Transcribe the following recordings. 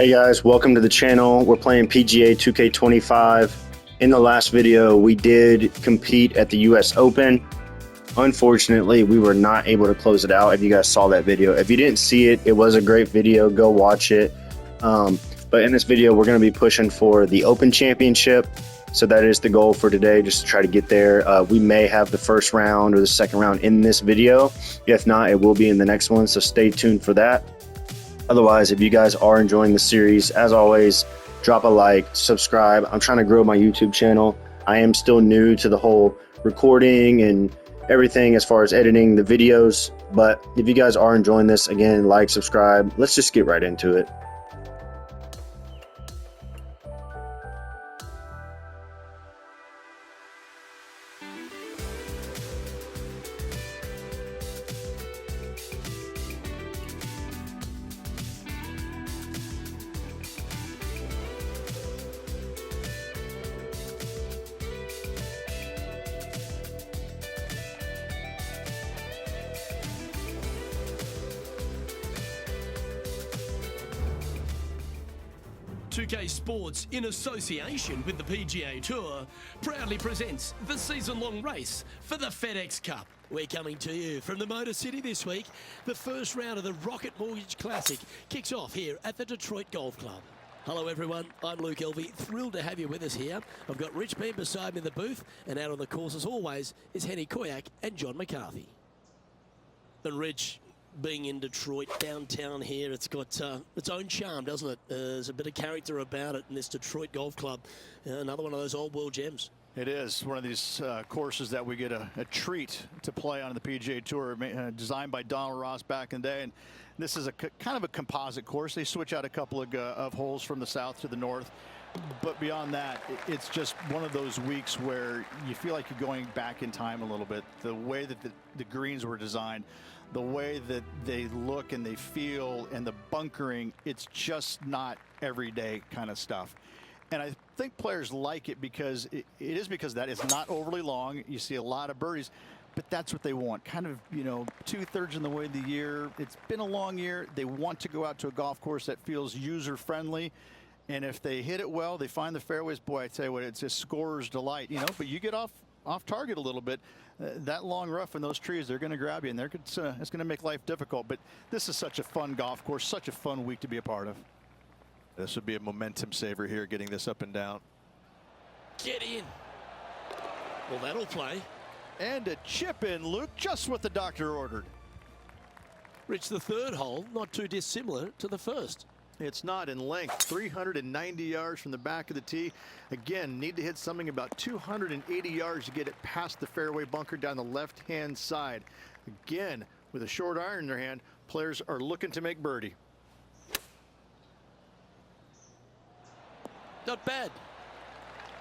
Hey guys, welcome to the channel. We're playing PGA 2K25. In the last video, we did compete at the US Open. Unfortunately, we were not able to close it out. If you guys saw that video, if you didn't see it, it was a great video. Go watch it. But in this video, we're going to be pushing for the Open Championship. So that is the goal for today, just to try to get there. We may have the first round or the second round in this video. If not, it will be in the next one. So stay tuned for that. Otherwise, if you guys are enjoying the series, as always, drop a like, subscribe. I'm trying to grow my YouTube channel. I am still new to the whole recording and everything as far as editing the videos. But if you guys are enjoying this, again, like, subscribe. Let's just get right into it. PGA Sports, in association with the PGA Tour, proudly presents the season-long race for the FedEx Cup. We're coming to you from the Motor City this week. The first round of the Rocket Mortgage Classic kicks off here at the Detroit Golf Club. Hello everyone, I'm Luke Elvey, thrilled to have you with us here. I've got Rich Beam beside me in the booth, and out on the course as always is Henny Koyak and John McCarthy. And Rich, being in Detroit, downtown here, it's got its own charm, doesn't it? There's a bit of character about it in this Detroit Golf Club. Another one of those old world gems. It is one of these courses that we get a treat to play on the PGA Tour, designed by Donald Ross back in the day. And this is a kind of a composite course. They switch out a couple of holes from the south to the north. But beyond that, it's just one of those weeks where you feel like you're going back in time a little bit. The way that the greens were designed, the way that they look and they feel, and the bunkering, it's just not everyday kind of stuff. And I think players like it because it is because that it's not overly long. You see a lot of birdies, but that's what they want. Kind of, you know, 2/3 in the way of the year. It's been a long year. They want to go out to a golf course that feels user friendly. And if they hit it well, they find the fairways. Boy, I tell you what, it's a scorer's delight, you know. But you get off target a little bit. That long rough in those trees, they're going to grab you, and it's going to make life difficult. But this is such a fun golf course, such a fun week to be a part of. This would be a momentum saver here, getting this up and down. Get in. Well, that'll play. And a chip in, Luke, just what the doctor ordered. Rich, the third hole, not too dissimilar to the first. It's not in length, 390 yards from the back of the tee. Again, need to hit something about 280 yards to get it past the fairway bunker down the left-hand side. Again, with a short iron in their hand, players are looking to make birdie. Not bad.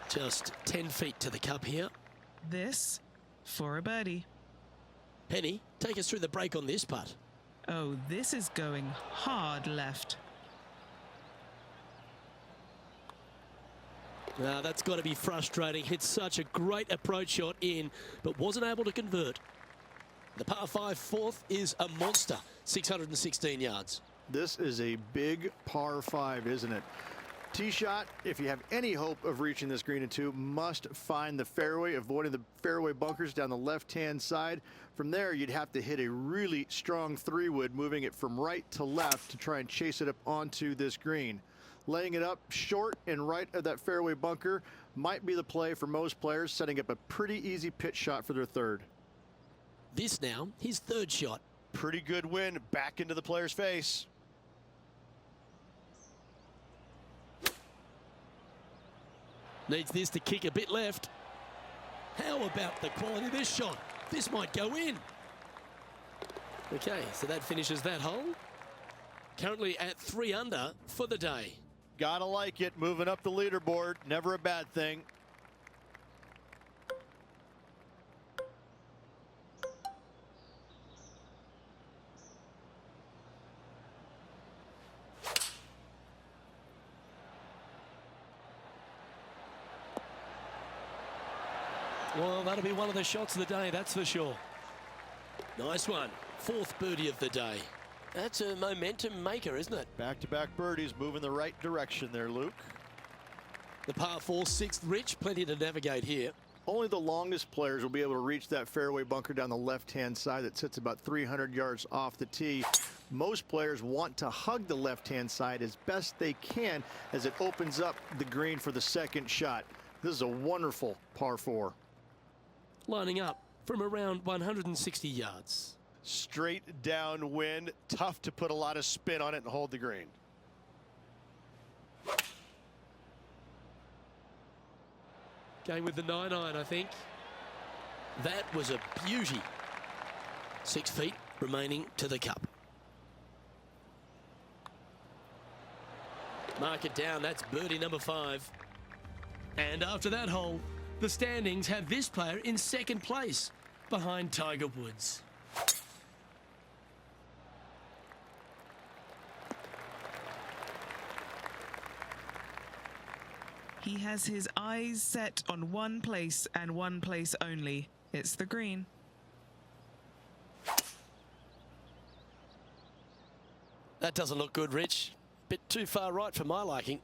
Just 10 feet to the cup here. This for a birdie. Penny, take us through the break on this putt. Oh, this is going hard left. Now, that's got to be frustrating. Hit such a great approach shot in, but wasn't able to convert. The par 5 fourth is a monster, 616 yards. This is a big par 5, isn't it? Tee shot, if you have any hope of reaching this green in two, must find the fairway, avoiding the fairway bunkers down the left-hand side. From there, you'd have to hit a really strong 3-wood, moving it from right to left to try and chase it up onto this green. Laying it up short and right of that fairway bunker might be the play for most players, setting up a pretty easy pitch shot for their third. This now, his third shot. Pretty good win back into the player's face. Needs this to kick a bit left. How about the quality of this shot? This might go in. Okay, so that finishes that hole. Currently at 3 under for the day. Gotta like it, moving up the leaderboard, never a bad thing. Well, that'll be one of the shots of the day, that's for sure. Nice one. Fourth birdie of the day. That's a momentum maker, isn't it? Back-to-back birdies moving the right direction there, Luke. The par 4, 6th, Rich, plenty to navigate here. Only the longest players will be able to reach that fairway bunker down the left-hand side that sits about 300 yards off the tee. Most players want to hug the left-hand side as best they can as it opens up the green for the second shot. This is a wonderful par 4. Lining up from around 160 yards. Straight downwind, tough to put a lot of spin on it and hold the green. Going with the 9-iron, I think. That was a beauty. 6 feet remaining to the cup. Mark it down, that's birdie number 5. And after that hole, the standings have this player in 2nd place, behind Tiger Woods. He has his eyes set on one place and one place only. It's the green. That doesn't look good, Rich. Bit too far right for my liking.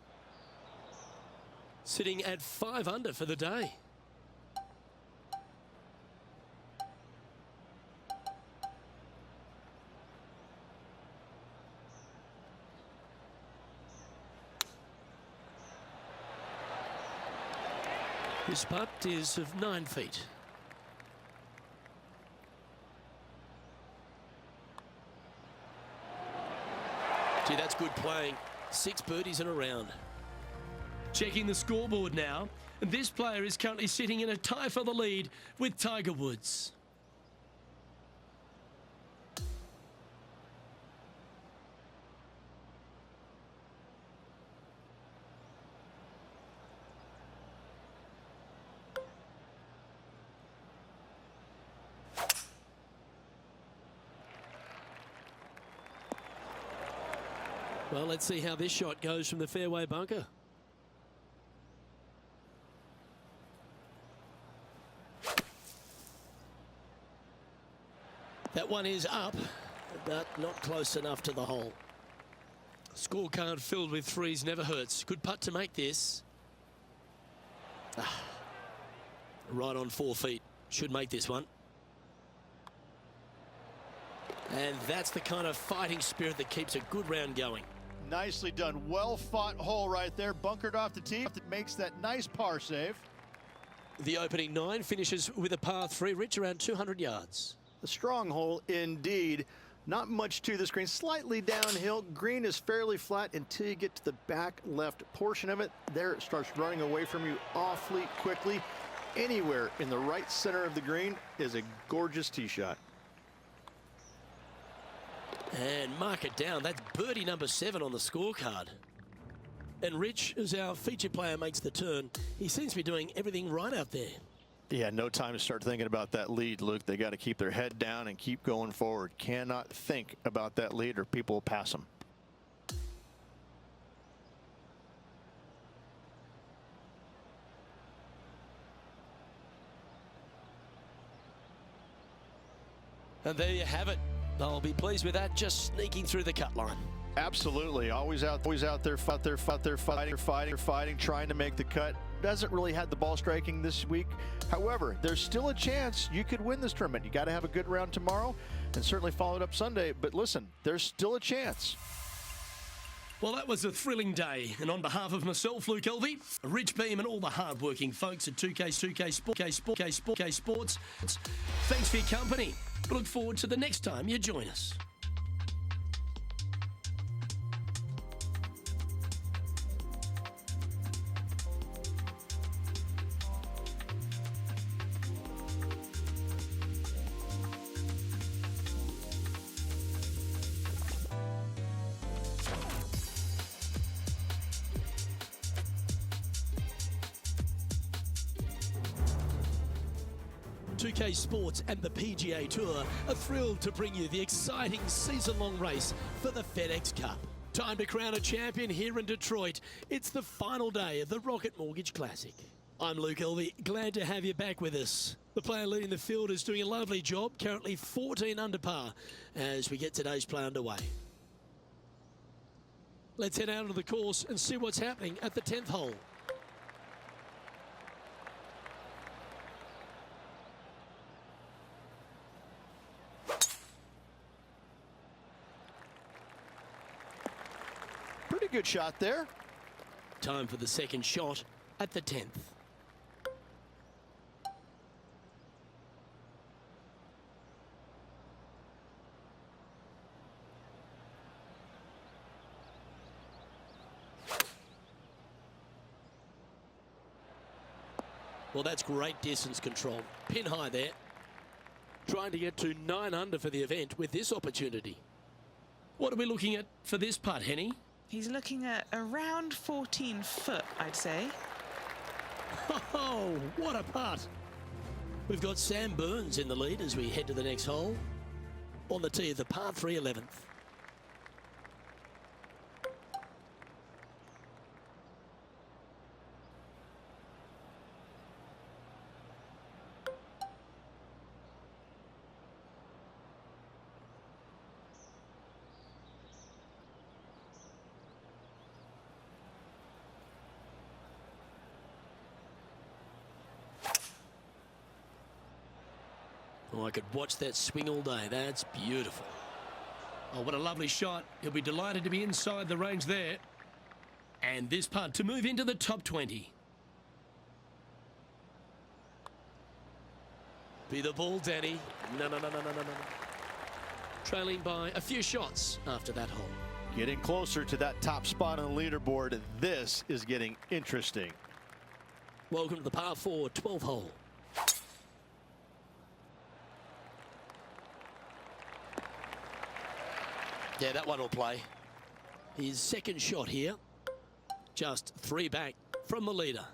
Sitting at 5 under for the day. His putt is of 9 feet. Gee, that's good playing. 6 birdies in a round. Checking the scoreboard now. This player is currently sitting in a tie for the lead with Tiger Woods. Well, let's see how this shot goes from the fairway bunker. That one is up, but not close enough to the hole. Scorecard filled with 3s never hurts. Good putt to make this. Right on 4 feet. Should make this one. And that's the kind of fighting spirit that keeps a good round going. Nicely done. Well fought hole right there. Bunkered off the tee. It makes that nice par save. The opening 9 finishes with a par 3, Rich, around 200 yards. A strong hole indeed. Not much to this green. Slightly downhill. Green is fairly flat until you get to the back left portion of it. There it starts running away from you awfully quickly. Anywhere in the right center of the green is a gorgeous tee shot. And mark it down. That's birdie number 7 on the scorecard. And Rich, as our feature player makes the turn, he seems to be doing everything right out there. Yeah, no time to start thinking about that lead, Luke. They got to keep their head down and keep going forward. Cannot think about that lead or people will pass them. And there you have it. I'll be pleased with that, just sneaking through the cut line. Absolutely. Always out there, fighting, trying to make the cut. Doesn't really have the ball striking this week. However, there's still a chance you could win this tournament. You got to have a good round tomorrow and certainly follow it up Sunday. But listen, there's still a chance. Well, that was a thrilling day. And on behalf of myself, Luke Elvey, Rich Beam, and all the hard-working folks at 2K Sports, thanks for your company. Look forward to the next time you join us. UK Sports and the PGA Tour are thrilled to bring you the exciting season-long race for the FedEx Cup. Time to crown a champion here in Detroit. It's the final day of the Rocket Mortgage Classic. I'm Luke Elvey. Glad to have you back with us. The player leading the field is doing a lovely job, currently 14 under par as we get today's play underway. Let's head out of the course and see what's happening at the 10th hole. Pretty good shot there. Time for the second shot at the 10th. Well, that's great distance control. Pin high there. Trying to get to 9 under for the event with this opportunity. What are we looking at for this putt, Henny? He's looking at around 14 foot, I'd say. Oh, what a putt. We've got Sam Burns in the lead as we head to the next hole. On the tee of the par 3 11th. Oh, I could watch that swing all day. That's beautiful. Oh, what a lovely shot. He'll be delighted to be inside the range there. And this putt to move into the top 20. Be the ball, Danny. No. Trailing by a few shots after that hole. Getting closer to that top spot on the leaderboard. This is getting interesting. Welcome to the par 4 12th hole. Yeah, that one will play. His second shot here. Just 3 back from the leader.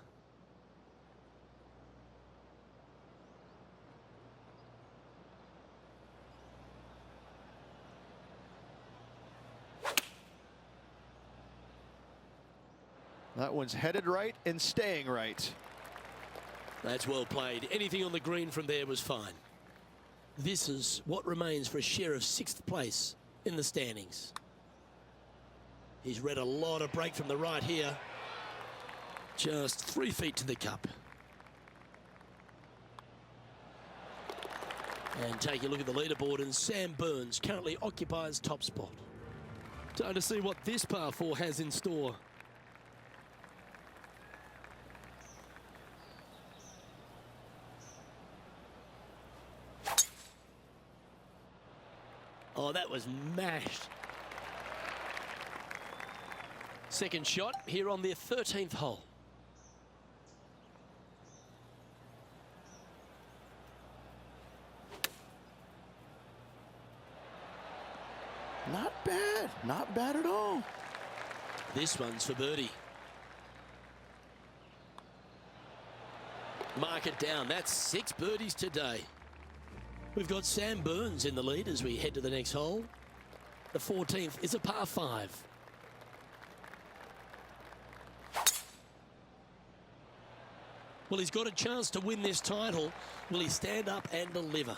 That one's headed right and staying right. That's well played. Anything on the green from there was fine. This is what remains for a share of 6th place in the standings. He's read a lot of break from the right here. Just 3 feet to the cup. And take a look at the leaderboard, and Sam Burns currently occupies top spot. Time to see what this par 4 has in store. Oh, that was mashed. Second shot here on the 13th hole. Not bad. Not bad at all. This one's for birdie. Mark it down. That's 6 birdies today. We've got Sam Burns in the lead as we head to the next hole. The 14th is a par 5. Well, he's got a chance to win this title. Will he stand up and deliver?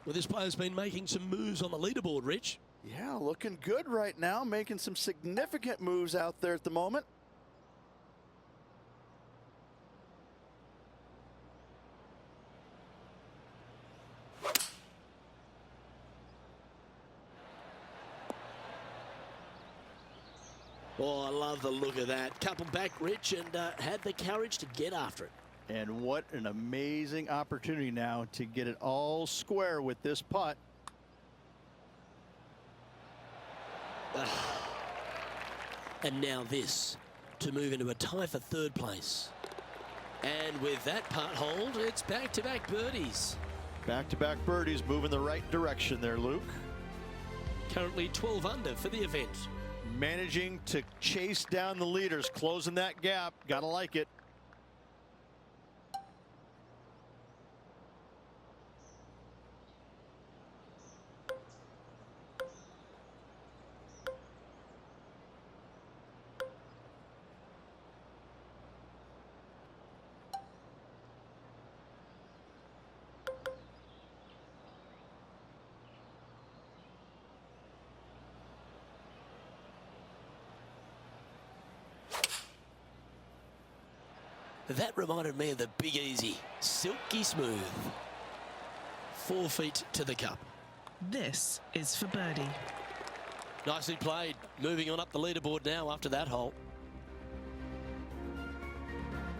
Well, this player's been making some moves on the leaderboard, Rich. Yeah, looking good right now, making some significant moves out there at the moment. Oh, I love the look of that. Couple back, Rich, and had the courage to get after it. And what an amazing opportunity now to get it all square with this putt. And now this to move into a tie for 3rd place. And with that putt hold, it's back-to-back birdies. Back-to-back birdies moving the right direction there, Luke. Currently 12 under for the event. Managing to chase down the leaders, closing that gap. Gotta like it. That reminded me of the Big Easy. Silky smooth. 4 feet to the cup. This is for birdie. Nicely played. Moving on up the leaderboard now after that hole.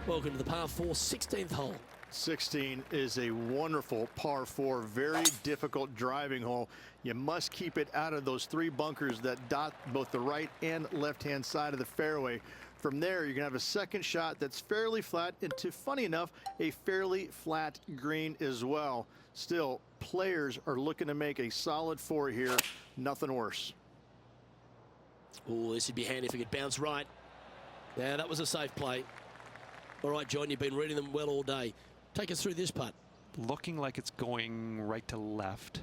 Welcome to the par 4 16th hole. 16 is a wonderful par 4, very difficult driving hole. You must keep it out of those 3 bunkers that dot both the right and left-hand side of the fairway. From there, you're going to have a second shot that's fairly flat into, funny enough, a fairly flat green as well. Still, players are looking to make a solid 4 here. Nothing worse. Oh, this would be handy if it could bounce right. Yeah, that was a safe play. All right, John, you've been reading them well all day. Take us through this putt. Looking like it's going right to left.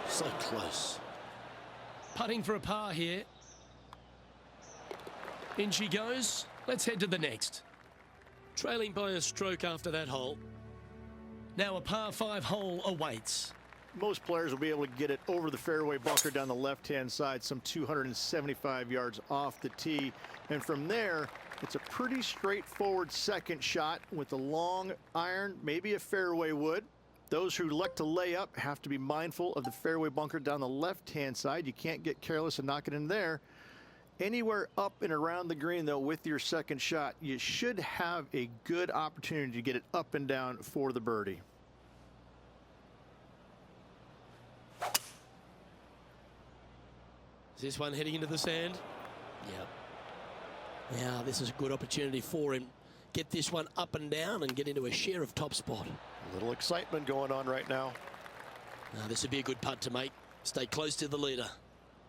So close. Putting for a par here. In she goes. Let's head to the next. Trailing by a stroke after that hole. Now a par 5 hole awaits. Most players will be able to get it over the fairway bunker down the left-hand side, some 275 yards off the tee. And from there, it's a pretty straightforward second shot with a long iron, maybe a fairway wood. Those who like to lay up have to be mindful of the fairway bunker down the left-hand side. You can't get careless and knock it in there. Anywhere up and around the green, though, with your second shot, you should have a good opportunity to get it up and down for the birdie. Is this one heading into the sand? Yep. Now this is a good opportunity for him. Get this one up and down and get into a share of top spot. A little excitement going on right now. Now this would be a good putt to make. Stay close to the leader.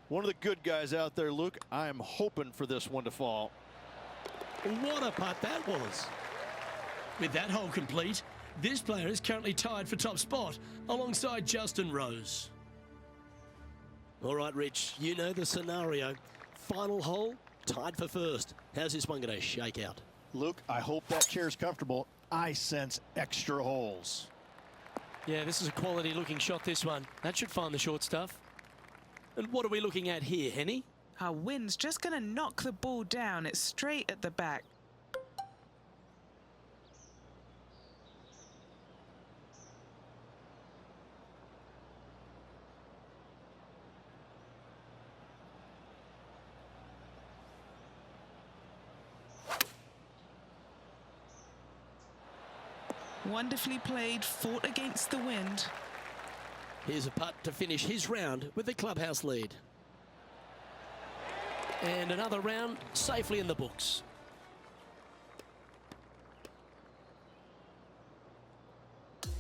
One of the good guys out there, Luke. I am hoping for this one to fall. What a putt that was. With that hole complete, this player is currently tied for top spot alongside Justin Rose. All right, Rich, you know the scenario. Final hole, tied for first. How's this one going to shake out? Luke, I hope that chair's comfortable. I sense extra holes. Yeah, this is a quality looking shot, this one. That should find the short stuff. And what are we looking at here, Henny? Our wind's just going to knock the ball down. It's straight at the back. Wonderfully played, fought against the wind. Here's a putt to finish his round with the clubhouse lead. And another round safely in the books.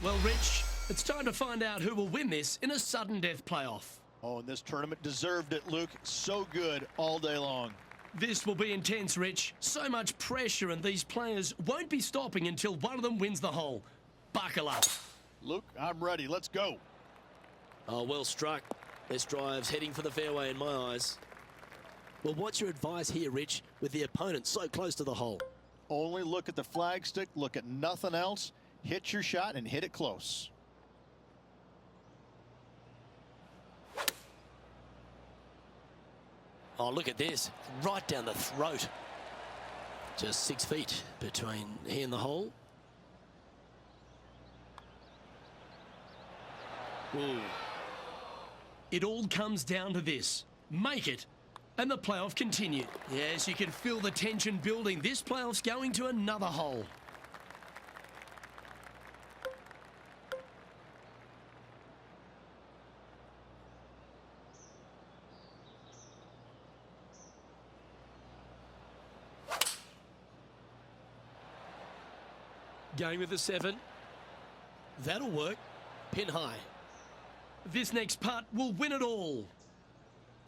Well, Rich, it's time to find out who will win this in a sudden death playoff. Oh, and this tournament deserved it, Luke. So good all day long. This will be intense, Rich. So much pressure, and these players won't be stopping until one of them wins the hole. Buckle up. Luke, I'm ready. Let's go. Oh, well struck. This drive's heading for the fairway in my eyes. Well, what's your advice here, Rich, with the opponent so close to the hole? Only look at the flagstick, look at nothing else. Hit your shot and hit it close. Oh, look at this. Right down the throat. Just 6 feet between he and the hole. Ooh. It all comes down to this. Make it, and the playoff continued. Yes, you can feel the tension building. This playoff's going to another hole. Going with the 7. That'll work. Pin high. This next putt will win it all.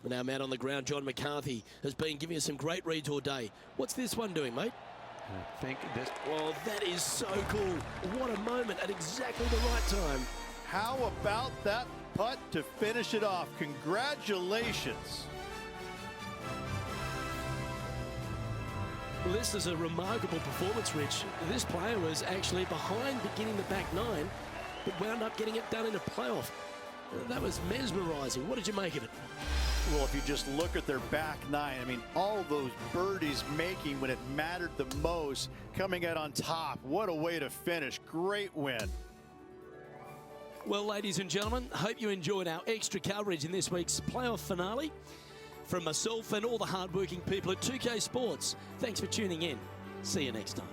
And our man on the ground, John McCarthy, has been giving us some great reads all day. What's this one doing, mate? I think this... Well, that is so cool. What a moment at exactly the right time. How about that putt to finish it off? Congratulations. Well, this is a remarkable performance, Rich. This player was actually behind beginning the back 9, but wound up getting it done in a playoff. That was mesmerising. What did you make of it? Well, if you just look at their back nine, I mean, all those birdies making when it mattered the most, coming out on top. What a way to finish. Great win. Well, ladies and gentlemen, hope you enjoyed our extra coverage in this week's playoff finale. From myself and all the hardworking people at 2K Sports, thanks for tuning in. See you next time.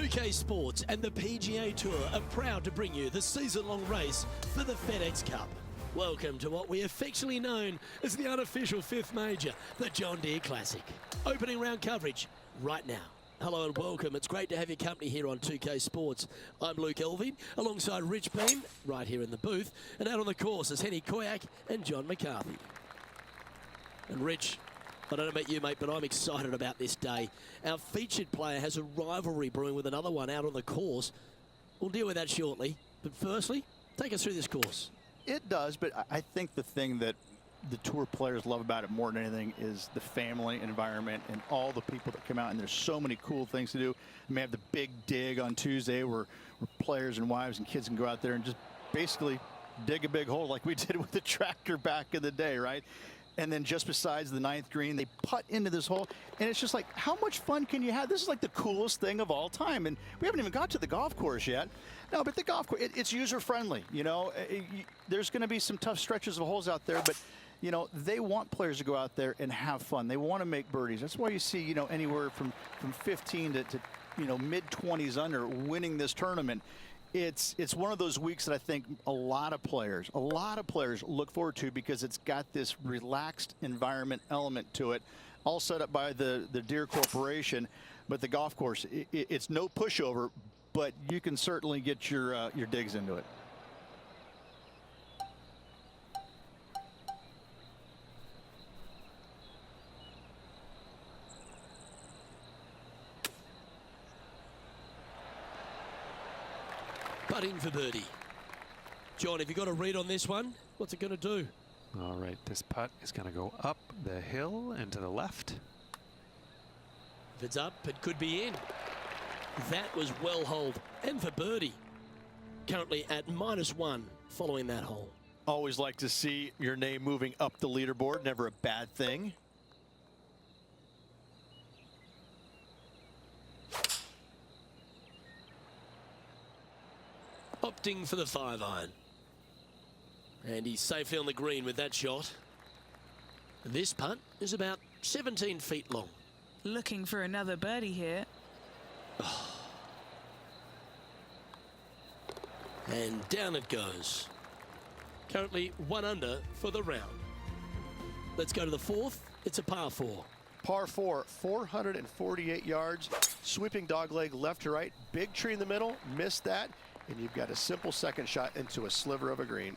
UK Sports and the PGA Tour are proud to bring you the season-long race for the FedEx Cup. Welcome to what we affectionately known as the unofficial fifth major, the John Deere Classic. Opening round coverage right now. Hello and welcome. It's great to have your company here on 2K Sports. I'm Luke Elvey, alongside Rich Bean, right here in the booth, and out on the course is Henny Koyak and John McCarthy. And Rich, I don't know about you, mate, but I'm excited about this day. Our featured player has a rivalry brewing with another one out on the course. We'll deal with that shortly. But firstly, take us through this course. It does, but I think the thing that the tour players love about it more than anything is the family environment and all the people that come out, and there's so many cool things to do. We may have the big dig on Tuesday where players and wives and kids can go out there and just basically dig a big hole like we did with the tractor back in the day, right? And then just besides the ninth green, they putt into this hole, and it's just like, how much fun can you have? This is like the coolest thing of all time, and we haven't even got to the golf course yet. No, but the golf course, it's user-friendly. You know, there's going to be some tough stretches of holes out there, but you know, they want players to go out there and have fun. They want to make birdies. That's why you see, you know, anywhere from 15 to you know, mid-20s under winning this tournament. It's one of those weeks that I think a lot of players look forward to, because it's got this relaxed environment element to it, all set up by the Deere Corporation. But the golf course, it's no pushover, but you can certainly get your digs into it. Putt in for birdie. John, have you got a read on this one? What's it going to do? All right, this putt is going to go up the hill and to the left. If it's up, it could be in. That was well holed. And for birdie. Currently at -1 following that hole. Always like to see your name moving up the leaderboard. Never a bad thing. Opting for the 5-iron. And he's safely on the green with that shot. This putt is about 17 feet long. Looking for another birdie here. And down it goes. Currently 1 under for the round. Let's go to the fourth. It's a par 4. Par 4, 448 yards, sweeping dogleg left to right, big tree in the middle, missed that, and you've got a simple second shot into a sliver of a green.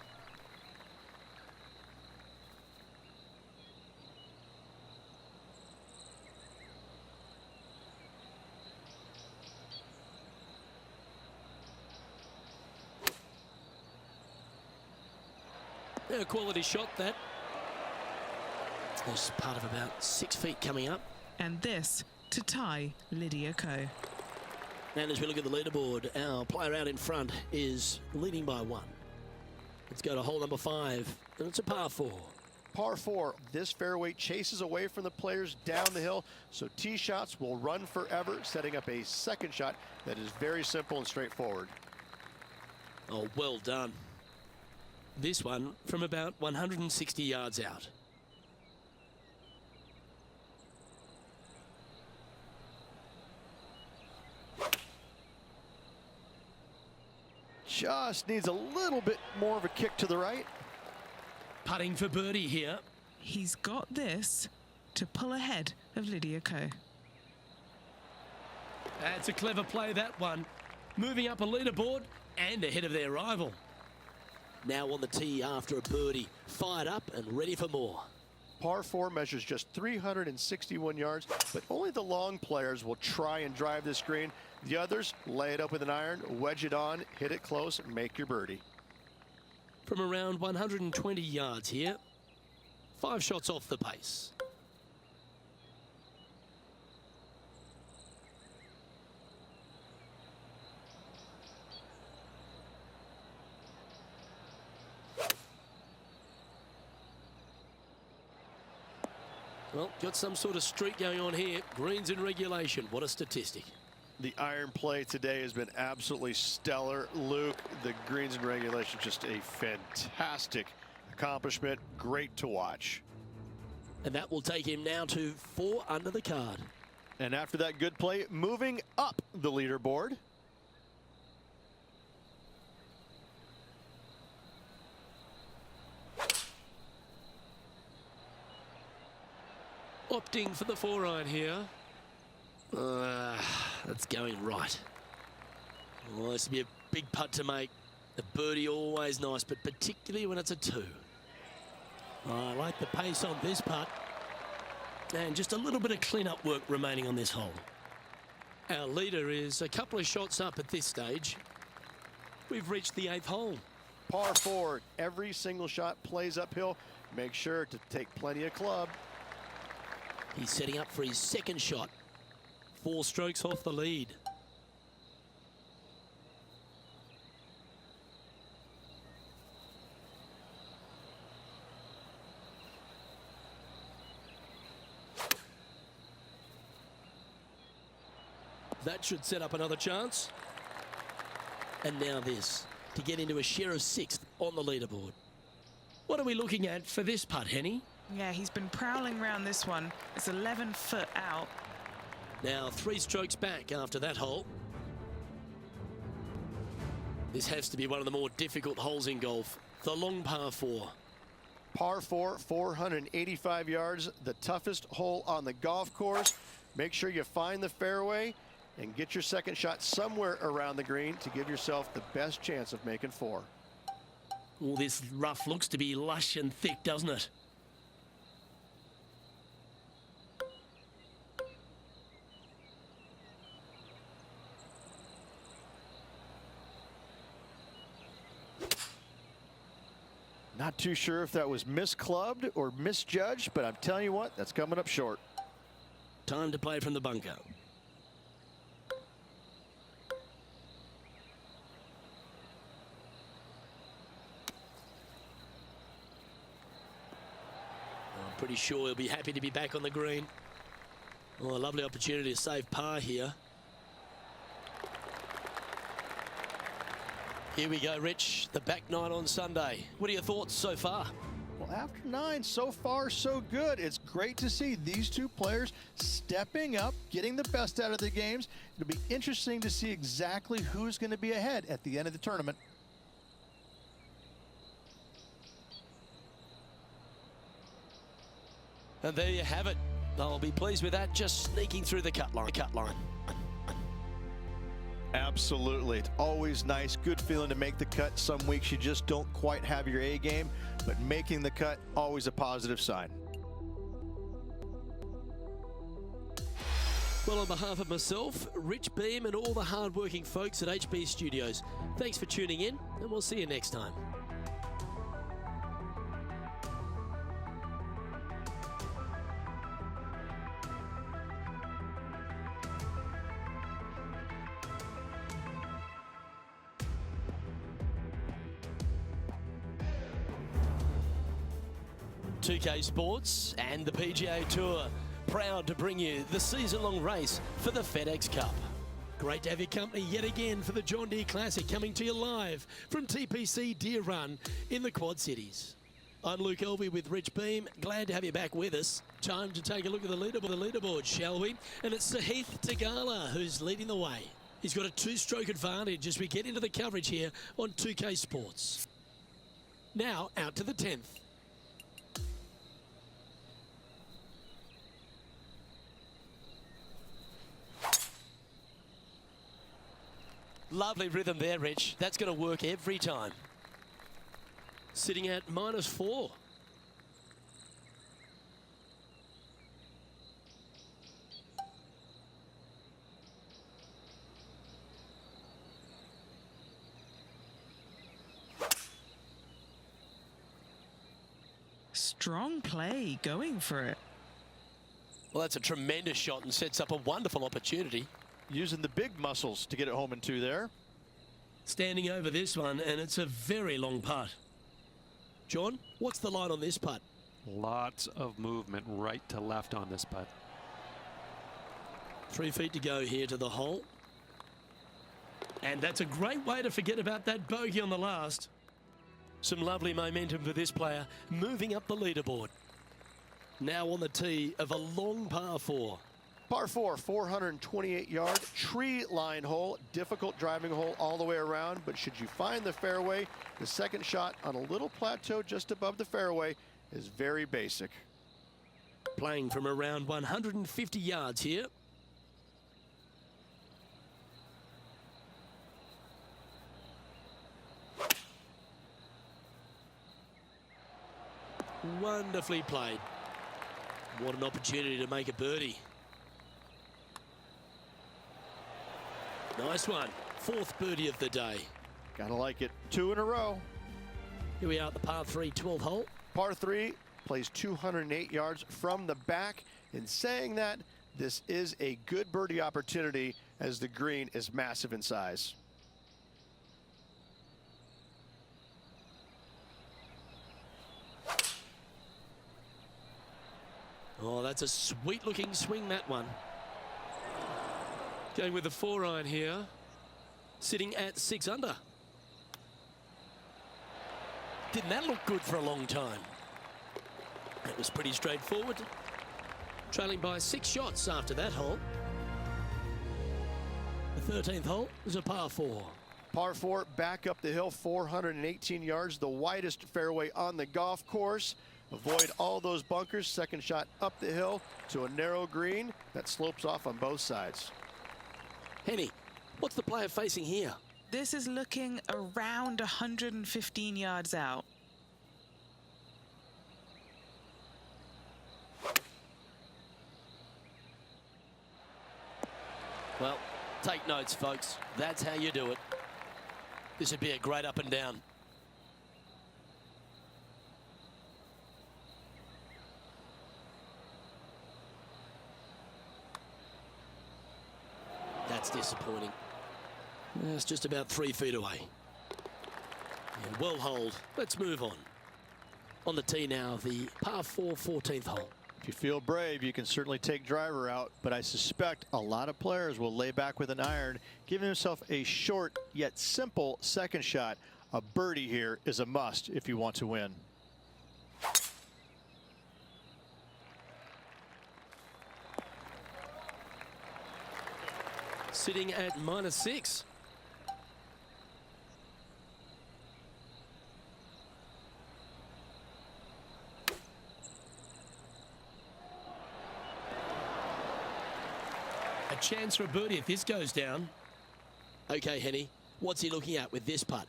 A quality shot, that. There's part of about 6 feet coming up. And this to tie Lydia Ko. And as we look at the leaderboard, our player out in front is leading by 1. Let's go to hole number 5, and it's a par 4. Par 4, this fairway chases away from the players down the hill, so tee shots will run forever, setting up a second shot that is very simple and straightforward. Oh, well done. This one from about 160 yards out. Just needs a little bit more of a kick to the right. Putting for birdie here. He's got this to pull ahead of Lydia Ko. That's a clever play, that one. Moving up a leaderboard and ahead of their rival. Now on the tee after a birdie. Fired up and ready for more. Par 4 measures just 361 yards, but only the long players will try and drive this green. The others lay it up with an iron, wedge it on, hit it close, and make your birdie. From around 120 yards here. 5 shots off the pace. Well, got some sort of streak going on here. Greens in regulation. What a statistic. The iron play today has been absolutely stellar. Luke, the greens in regulation, just a fantastic accomplishment. Great to watch. And that will take him now to 4 under the card. And after that good play, moving up the leaderboard. Opting for the 4-iron here. That's going right. Well, this will be a big putt to make. The birdie always nice, but particularly when it's a 2. I like the pace on this putt. And just a little bit of clean-up work remaining on this hole. Our leader is a couple of shots up at this stage. We've reached the 8th hole. Par 4, every single shot plays uphill. Make sure to take plenty of club. He's setting up for his second shot. 4 strokes off the lead. That should set up another chance. And now this, to get into a share of 6th on the leaderboard. What are we looking at for this putt, Henny? Yeah, he's been prowling around this one. It's 11 foot out. Now 3 strokes back after that hole. This has to be one of the more difficult holes in golf. The long par 4. Par 4, 485 yards, the toughest hole on the golf course. Make sure you find the fairway and get your second shot somewhere around the green to give yourself the best chance of making 4. Well, this rough looks to be lush and thick, doesn't it? Not too sure if that was misclubbed or misjudged, but I'm telling you what, that's coming up short. Time to play from the bunker. I'm pretty sure he'll be happy to be back on the green. Oh, a lovely opportunity to save par here. Here we go, Rich. The back nine on Sunday. What are your thoughts so far? Well, after 9, so far so good. It's great to see these two players stepping up, getting the best out of the games. It'll be interesting to see exactly who's going to be ahead at the end of the tournament. And there you have it. I'll be pleased with that, just sneaking through the cut line. Absolutely. It's always nice, good feeling to make the cut. Some weeks you just don't quite have your A game, but making the cut, always a positive sign. Well, on behalf of myself, Rich Beam, and all the hard-working folks at HB Studios, thanks for tuning in, and we'll see you next time. .2K Sports and the PGA Tour, proud to bring you the season-long race for the FedEx Cup. Great to have your company yet again for the John Deere Classic, coming to you live from TPC Deer Run in the Quad Cities. I'm Luke Elvey with Rich Beam. Glad to have you back with us. Time to take a look at the leaderboard, shall we? And it's Sahith Tagala who's leading the way. He's got a 2-stroke advantage as we get into the coverage here on 2K Sports. Now out to the 10th. Lovely rhythm there, Rich. That's going to work every time. Sitting at -4. Strong play, going for it. Well, that's a tremendous shot and sets up a wonderful opportunity. Using the big muscles to get it home in 2 there. Standing over this one, and it's a very long putt. John, what's the line on this putt? Lots of movement right to left on this putt. 3 feet to go here to the hole. And that's a great way to forget about that bogey on the last. Some lovely momentum for this player, moving up the leaderboard. Now on the tee of a long par 4. Par 4, 428-yard tree line hole. Difficult driving hole all the way around, but should you find the fairway, the second shot on a little plateau just above the fairway is very basic. Playing from around 150 yards here. Wonderfully played. What an opportunity to make a birdie. Nice one. 4th birdie of the day. Gotta like it. 2 in a row. Here we are at the par 3 12th hole. Par 3 plays 208 yards from the back. In saying that, this is a good birdie opportunity as the green is massive in size. Oh, that's a sweet looking swing, that one. Going with the 4-iron here, sitting at 6 under. Didn't that look good for a long time? That was pretty straightforward. Trailing by 6 shots after that hole. The 13th hole is a par 4. Par 4, back up the hill, 418 yards, the widest fairway on the golf course. Avoid all those bunkers. Second shot up the hill to a narrow green that slopes off on both sides. Henny, what's the player facing here? This is looking around 115 yards out. Well, take notes, folks. That's how you do it. This would be a great up and down. That's disappointing. It's just about 3 feet away. Yeah, well holed. Let's move on. On the tee now, the par 4 14th hole. If you feel brave, you can certainly take driver out, but I suspect a lot of players will lay back with an iron, giving himself a short yet simple second shot. A birdie here is a must if you want to win. sitting at -6. A chance for a birdie if this goes down. Okay, Henny, what's he looking at with this putt?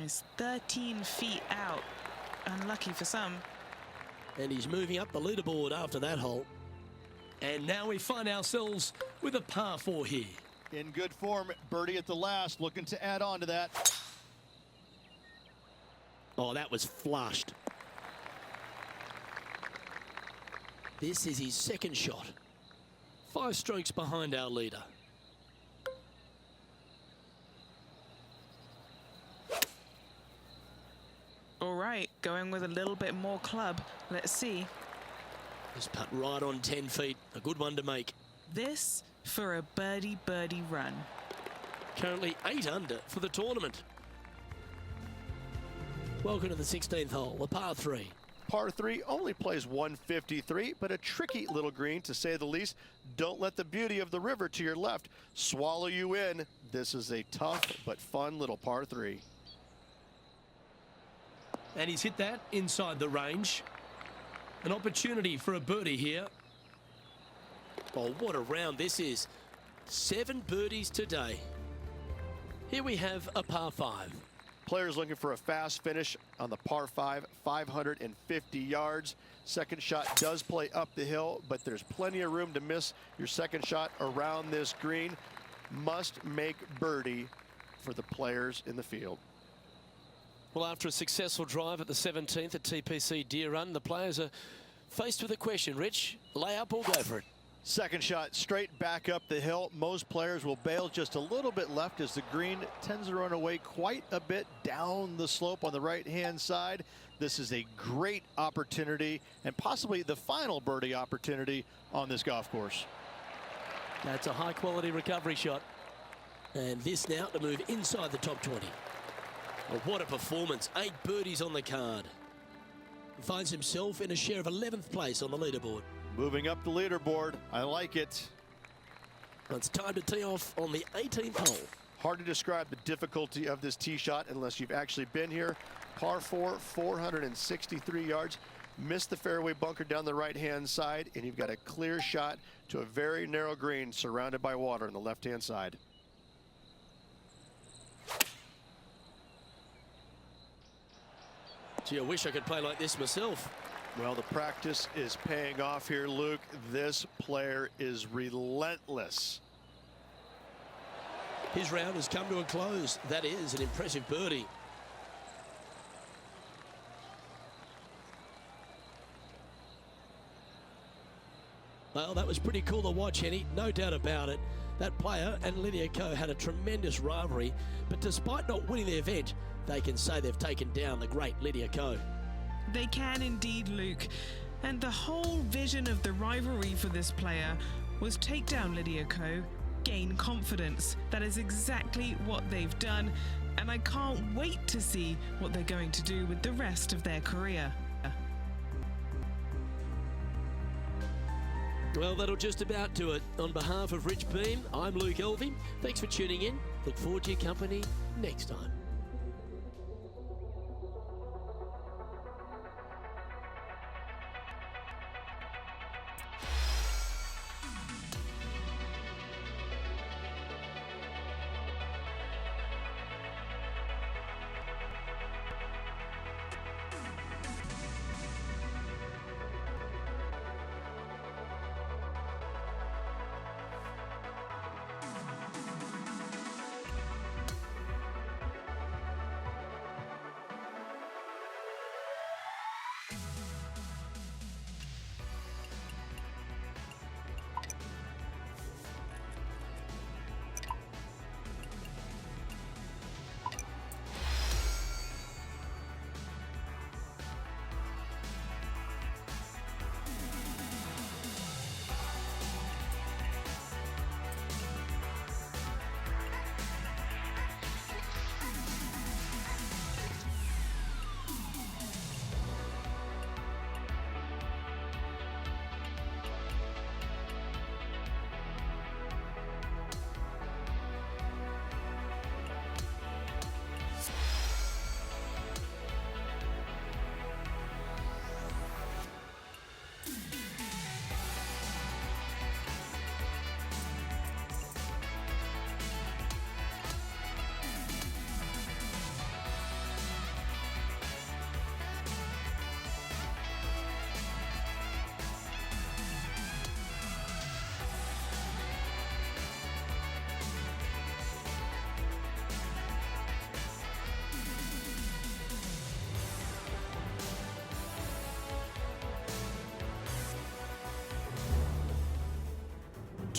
It's 13 feet out. Unlucky for some. And he's moving up the leaderboard after that hole. And now we find ourselves with a par 4 here. In good form, birdie at the last, looking to add on to that. Oh, that was flushed. This is his second shot. 5 strokes behind our leader. All right, going with a little bit more club. Let's see. This putt right on 10 feet. A good one to make. This for a birdie run. Currently 8 under for the tournament. Welcome to the 16th hole, the par 3. Par 3 only plays 153, but a tricky little green to say the least. Don't let the beauty of the river to your left swallow you in. This is a tough but fun little par 3. And he's hit that inside the range. An opportunity for a birdie here. Oh, what a round this is. 7 birdies today. Here we have a par 5. Players looking for a fast finish on the par 5, 550 yards. Second shot does play up the hill, but there's plenty of room to miss your second shot around this green. Must make birdie for the players in the field. Well, after a successful drive at the 17th at TPC Deer Run, the players are faced with a question. Rich, lay up or go for it? Second shot straight back up the hill. Most players will bail just a little bit left as the green tends to run away quite a bit down the slope on the right-hand side. This is a great opportunity and possibly the final birdie opportunity on this golf course. That's a high-quality recovery shot. And this now to move inside the top 20. Well, what a performance. 8 birdies on the card. He finds himself in a share of 11th place on the leaderboard. Moving up the leaderboard. I like it. Well, it's time to tee off on the 18th hole. Hard to describe the difficulty of this tee shot unless you've actually been here. Par 4, 463 yards. Missed the fairway bunker down the right-hand side, and you've got a clear shot to a very narrow green surrounded by water on the left-hand side. Gee, I wish I could play like this myself. Well, the practice is paying off here, Luke. This player is relentless. His round has come to a close. That is an impressive birdie. Well, that was pretty cool to watch, Henny. No doubt about it. That player and Lydia Ko had a tremendous rivalry, but despite not winning the event, they can say they've taken down the great Lydia Ko. They can indeed, Luke. And the whole vision of the rivalry for this player was take down Lydia Ko, gain confidence. That is exactly what they've done, and I can't wait to see what they're going to do with the rest of their career. Well, that'll just about do it. On behalf of Rich Beam, I'm Luke Elvey. Thanks for tuning in. Look forward to your company next time.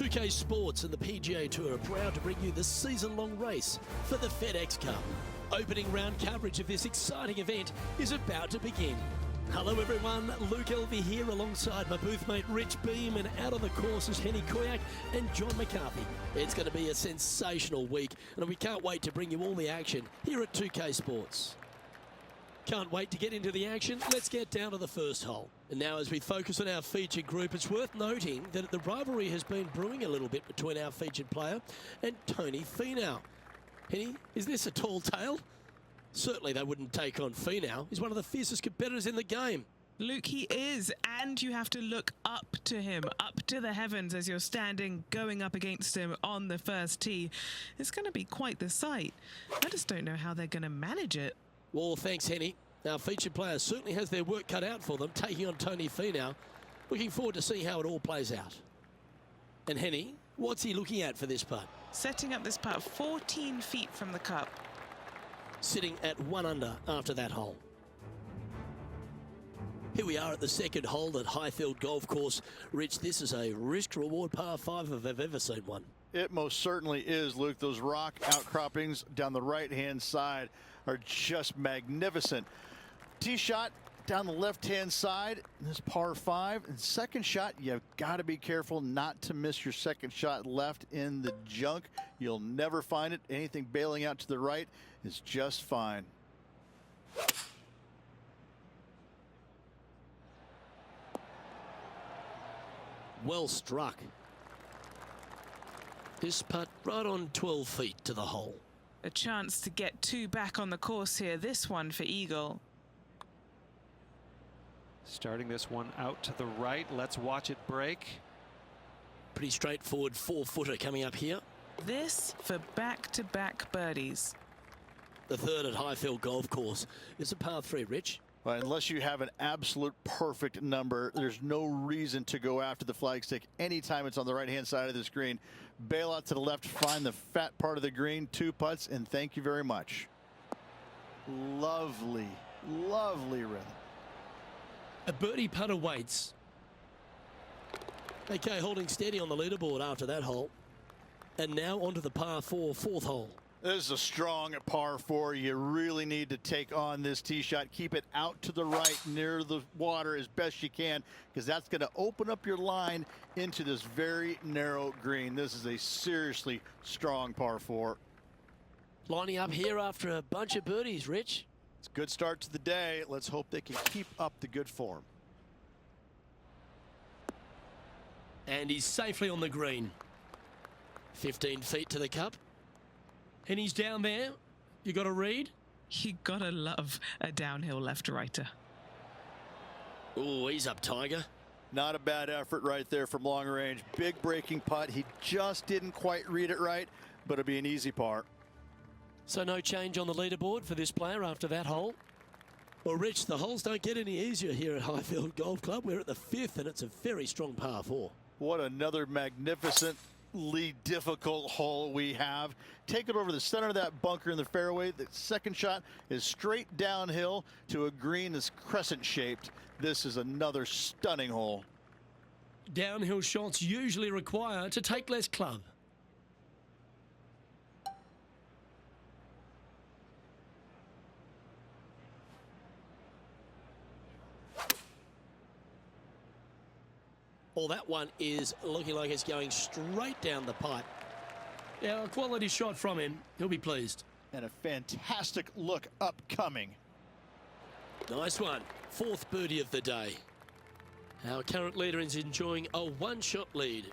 2K Sports and the PGA Tour are proud to bring you the season-long race for the FedEx Cup. Opening round coverage of this exciting event is about to begin. Hello everyone, Luke Elvey here alongside my booth mate Rich Beam, and out on the course is Henny Koyak and John McCarthy. It's going to be a sensational week and we can't wait to bring you all the action here at 2K Sports. Can't wait to get into the action. Let's get down to the first hole. And now as we focus on our featured group, it's worth noting that the rivalry has been brewing a little bit between our featured player and Tony Finau. Henny, is this a tall tale? Certainly they wouldn't take on Finau. He's one of the fiercest competitors in the game. Luke, he is, and you have to look up to him, up to the heavens as you're standing, going up against him on the first tee. It's going to be quite the sight. I just don't know how they're going to manage it. Well, thanks, Henny. Our featured player certainly has their work cut out for them, taking on Tony Finau. Looking forward to see how it all plays out. And Henny, what's he looking at for this putt? Setting up this putt 14 feet from the cup. Sitting at 1 under after that hole. Here we are at the second hole at Highfield Golf Course. Rich, this is a risk-reward par 5 if I've ever seen one. It most certainly is, Luke. Those rock outcroppings down the right-hand side are just magnificent. Tee shot down the left-hand side, this par 5. And second shot, you've got to be careful not to miss your second shot left in the junk. You'll never find it. Anything bailing out to the right is just fine. Well struck. This putt right on 12 feet to the hole. A chance to get 2 back on the course here. This one for Eagle. Starting this one out to the right. Let's watch it break. Pretty straightforward 4-footer coming up here. This for back-to-back birdies. The third at Highfield Golf Course. It's a par 3, Rich. Well, unless you have an absolute perfect number, there's no reason to go after the flagstick anytime it's on the right-hand side of the screen. Bail out to the left, find the fat part of the green, 2 putts, and thank you very much. Lovely, lovely rhythm. A birdie putt awaits. Okay, holding steady on the leaderboard after that hole. And now onto the par 4, 4th hole. This is a strong par 4. You really need to take on this tee shot. Keep it out to the right near the water as best you can, because that's going to open up your line into this very narrow green. This is a seriously strong par 4. Lining up here after a bunch of birdies, Rich. It's a good start to the day. Let's hope they can keep up the good form. And he's safely on the green. 15 feet to the cup. And he's down there. You got to read. You gotta love a downhill left-righter. Oh, he's up, Tiger. Not a bad effort right there from long range. Big breaking putt. He just didn't quite read it right, but it'll be an easy par. So no change on the leaderboard for this player after that hole. Well, Rich, the holes don't get any easier here at Highfield Golf Club. We're at the 5th, and it's a very strong par 4. What another magnificently difficult hole we have. Take it over the center of that bunker in the fairway. The second shot is straight downhill to a green that's crescent shaped. This is another stunning hole. Downhill shots usually require to take less club. Well, that one is looking like it's going straight down the pipe. Yeah, a quality shot from him. He'll be pleased. And a fantastic look upcoming. Nice one. 4th birdie of the day. Our current leader is enjoying a 1-shot lead.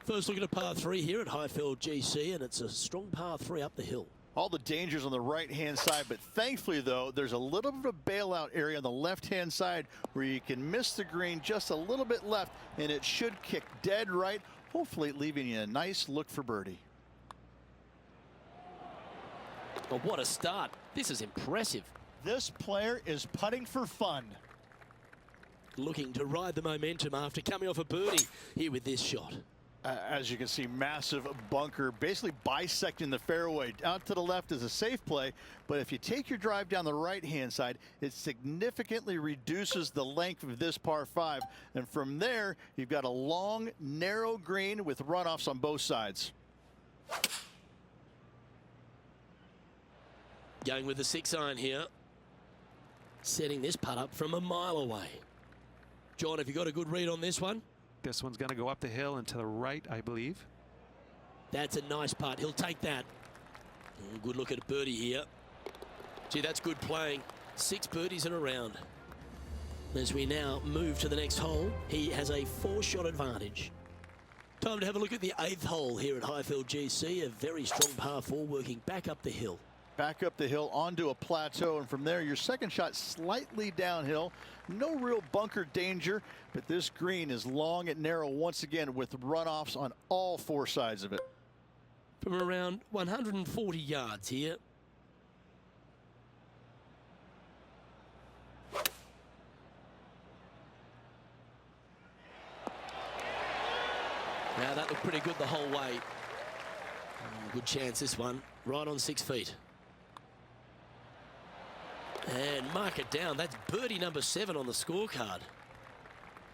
First look at a par 3 here at Highfield GC, and it's a strong par 3 up the hill. All the dangers on the right-hand side, but thankfully, though, there's a little bit of a bailout area on the left-hand side where you can miss the green just a little bit left, and it should kick dead right, hopefully leaving you a nice look for birdie. Well, what a start. This is impressive. This player is putting for fun. Looking to ride the momentum after coming off a birdie here with this shot. As you can see, massive bunker basically bisecting the fairway. Out to the left is a safe play, but if you take your drive down the right-hand side, it significantly reduces the length of this par 5. And from there, you've got a long, narrow green with runoffs on both sides. Going with the 6-iron here. Setting this putt up from a mile away. John, have you got a good read on this one? This one's going to go up the hill and to the right, I believe. That's a nice putt. He'll take that. Good look at birdie here. Gee, that's good playing. 6 birdies in a round. As we now move to the next hole, he has a 4-shot advantage. Time to have a look at the 8th hole here at Highfield GC. A very strong par 4 working back up the hill. Back up the hill onto a plateau, and from there your second shot slightly downhill. No real bunker danger, but this green is long and narrow once again with runoffs on all 4 sides of it. From around 140 yards here. Now that looked pretty good the whole way. Good chance this one, right on 6 feet. And mark it down. That's birdie number 7 on the scorecard.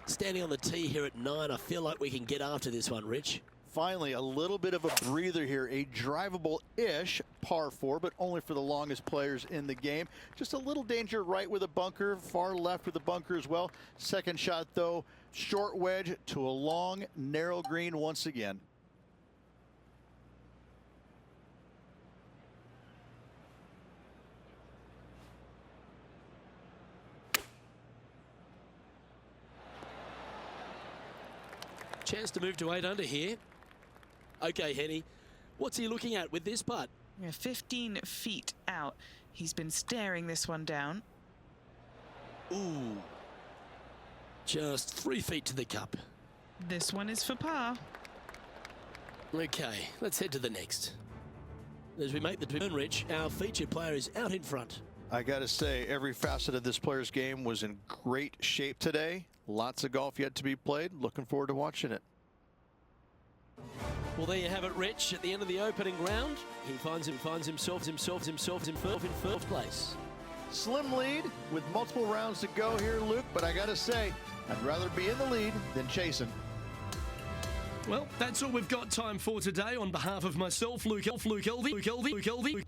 Standing on the tee here at 9. I feel like we can get after this one, Rich. Finally, a little bit of a breather here. A drivable-ish par 4, but only for the longest players in the game. Just a little danger right with a bunker, far left with a bunker as well. Second shot, though, short wedge to a long, narrow green once again. Chance to move to 8 under here. Okay, Henny, what's he looking at with this putt? Yeah, 15 feet out. He's been staring this one down. Ooh. Just 3 feet to the cup. This one is for par. Okay, let's head to the next. As we make the turn, Rich, our featured player is out in front. I got to say, every facet of this player's game was in great shape today. Lots of golf yet to be played. Looking forward to watching it. Well, there you have it, Rich. At the end of the opening round, he finds himself in first place. Slim lead with multiple rounds to go here, Luke, but I got to say, I'd rather be in the lead than chasing. Well, that's all we've got time for today. On behalf of myself, Luke Elvey,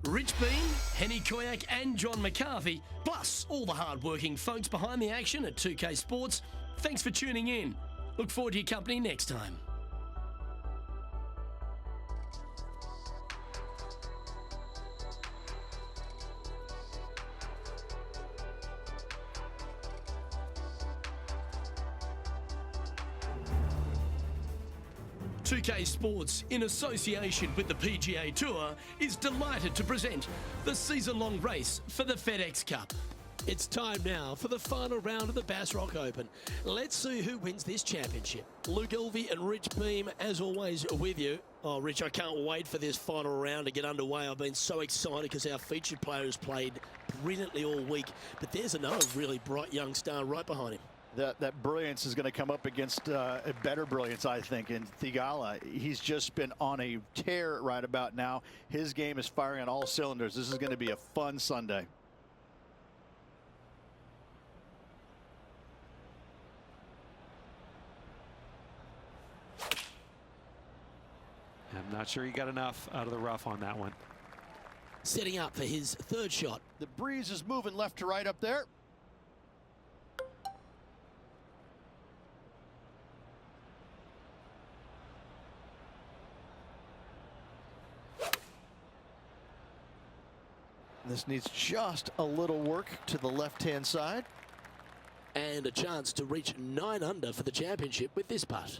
Rich Bean, Henny Koyak and John McCarthy, plus all the hard-working folks behind the action at 2K Sports, thanks for tuning in. Look forward to your company next time. .2K Sports, in association with the PGA Tour, is delighted to present the season-long race for the FedEx Cup. It's time now for the final round of the Bass Rock Open. Let's see who wins this championship. Luke Elvey and Rich Beam, as always, are with you. Oh, Rich, I can't wait for this final round to get underway. I've been so excited because our featured player has played brilliantly all week. But there's another really bright young star right behind him. That brilliance is going to come up against a better brilliance, I think, in Thigala. He's just been on a tear right about now. His game is firing on all cylinders. This is going to be a fun Sunday. I'm not sure he got enough out of the rough on that one. Setting up for his 3rd shot. The breeze is moving left to right up there. This needs just a little work to the left-hand side. And a chance to reach 9 under for the championship with this putt.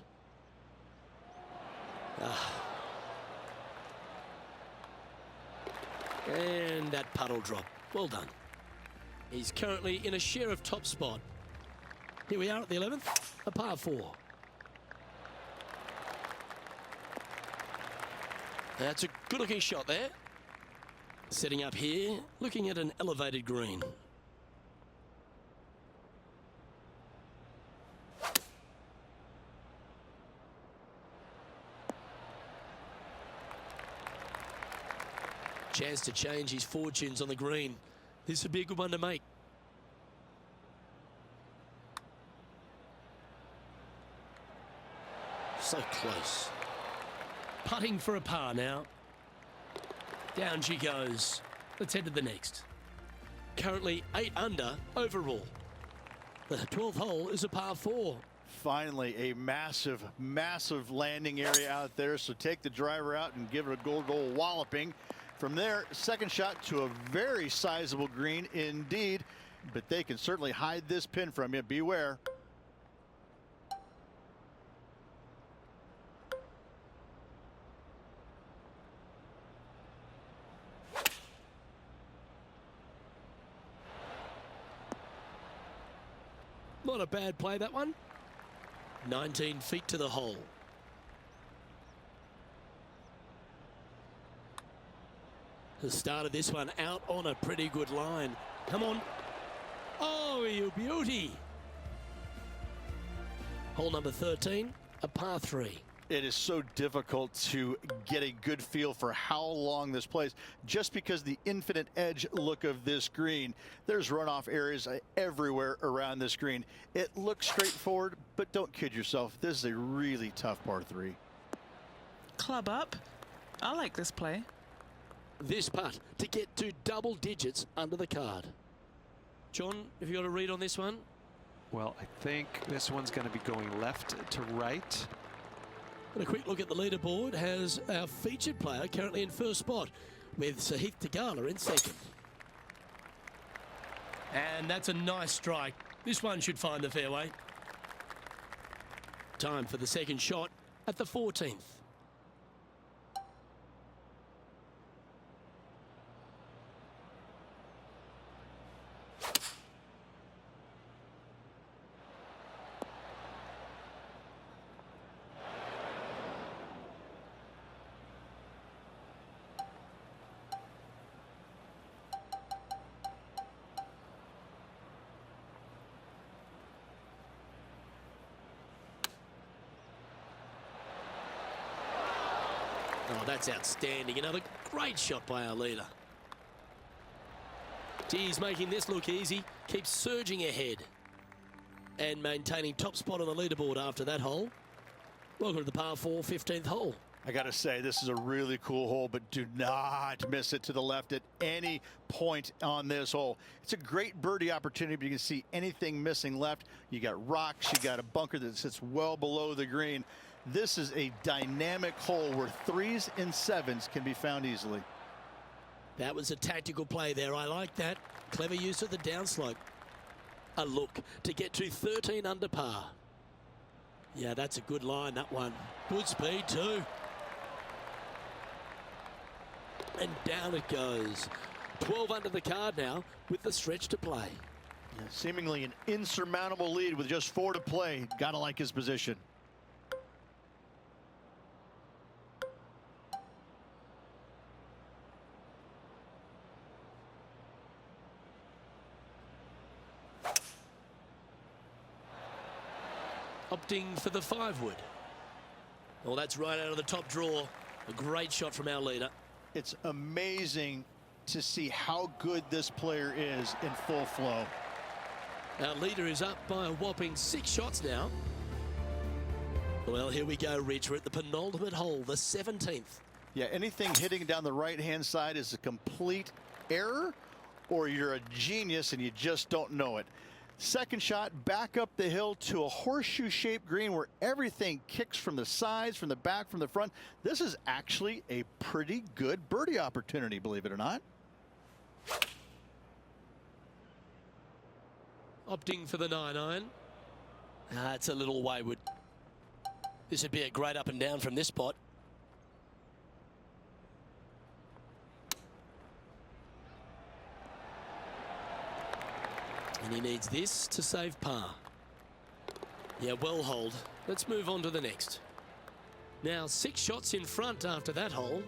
And that putt will drop. Well done. He's currently in a share of top spot. Here we are at the 11th, a par 4. That's a good-looking shot there. Setting up here, looking at an elevated green. chance to change his fortunes on the green. This would be a good one to make. So close. Putting for a par now. Down she goes. Let's head to the next. Currently 8 under overall. The 12th hole is a par 4. Finally, a massive, massive landing area out there. So take the driver out and give it a good old walloping. From there, second shot to a very sizable green indeed. But they can certainly hide this pin from you. Beware. Not a bad play, that one. 19 feet to the hole. The start of this one out on a pretty good line. Come on. Oh, you beauty. Hole number 13, a par 3. It is so difficult to get a good feel for how long this plays just because the infinite edge look of this green. There's runoff areas everywhere around this green. It looks straightforward, but don't kid yourself. This is a really tough par 3. Club up. I like this play. This putt to get to double digits under the card. John, have you got a read on this one? Well, I think this one's going to be going left to right. And a quick look at the leaderboard has our featured player currently in first spot with Sahith Tagala in second. And that's a nice strike. This one should find the fairway. Time for the second shot at the 14th. Oh, that's outstanding. Another great shot by our leader. He's making this look easy. Keeps surging ahead. And maintaining top spot on the leaderboard after that hole. Welcome to the par 4 15th hole. I got to say, this is a really cool hole, but do not miss it to the left at any point on this hole. It's a great birdie opportunity, but you can see anything missing left. You got rocks, you got a bunker that sits well below the green. This is a dynamic hole where 3s and 7s can be found easily. That was a tactical play there. I like that. Clever use of the downslope. A look to get to 13 under par. Yeah, that's a good line, that one. Good speed too. And down it goes. 12 under the card now with the stretch to play. Yeah, seemingly an insurmountable lead with just 4 to play. Gotta like his position. Opting for the 5-wood. Well, that's right out of the top draw. A great shot from our leader. It's amazing to see how good this player is in full flow. Our leader is up by a whopping 6 shots now. Well, here we go, Rich. We're at the penultimate hole, the 17th. Yeah, anything hitting down the right-hand side is a complete error, or you're a genius and you just don't know it. Second shot back up the hill to a horseshoe-shaped green where everything kicks from the sides, from the back, from the front. This is actually a pretty good birdie opportunity, believe it or not. Opting for the 9-iron. It's a little wayward. This would be a great up and down from this spot. And he needs this to save par. Yeah, well holed. Let's move on to the next. Now 6 shots in front after that hole.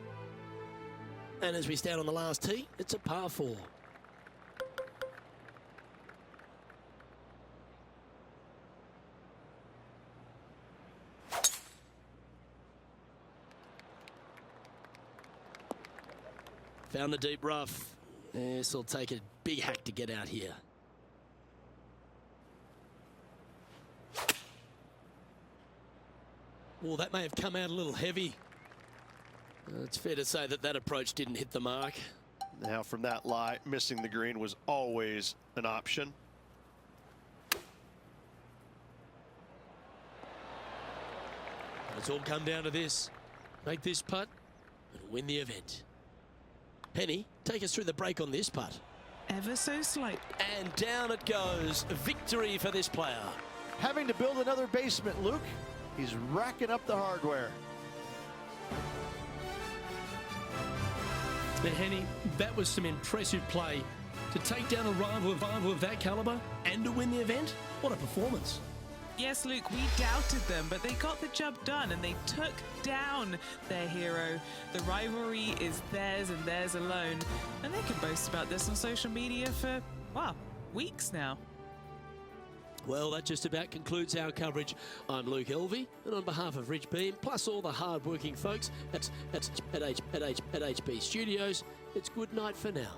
And as we stand on the last tee, it's a par 4. Found the deep rough. This will take a big hack to get out here. Oh, that may have come out a little heavy. It's fair to say that that approach didn't hit the mark. Now from that lie, missing the green was always an option. It's all come down to this. Make this putt and win the event. Penny, take us through the break on this putt. Ever so slight. And down it goes. Victory for this player. Having to build another basement, Luke. He's racking up the hardware. But Henny, that was some impressive play. To take down a rival of that caliber and to win the event, what a performance. Yes, Luke, we doubted them, but they got the job done and they took down their hero. The rivalry is theirs and theirs alone. And they can boast about this on social media for, well, weeks now. Well, that just about concludes our coverage. I'm Luke Elvey, and on behalf of Rich Beam, plus all the hard-working folks at HB Studios, it's good night for now.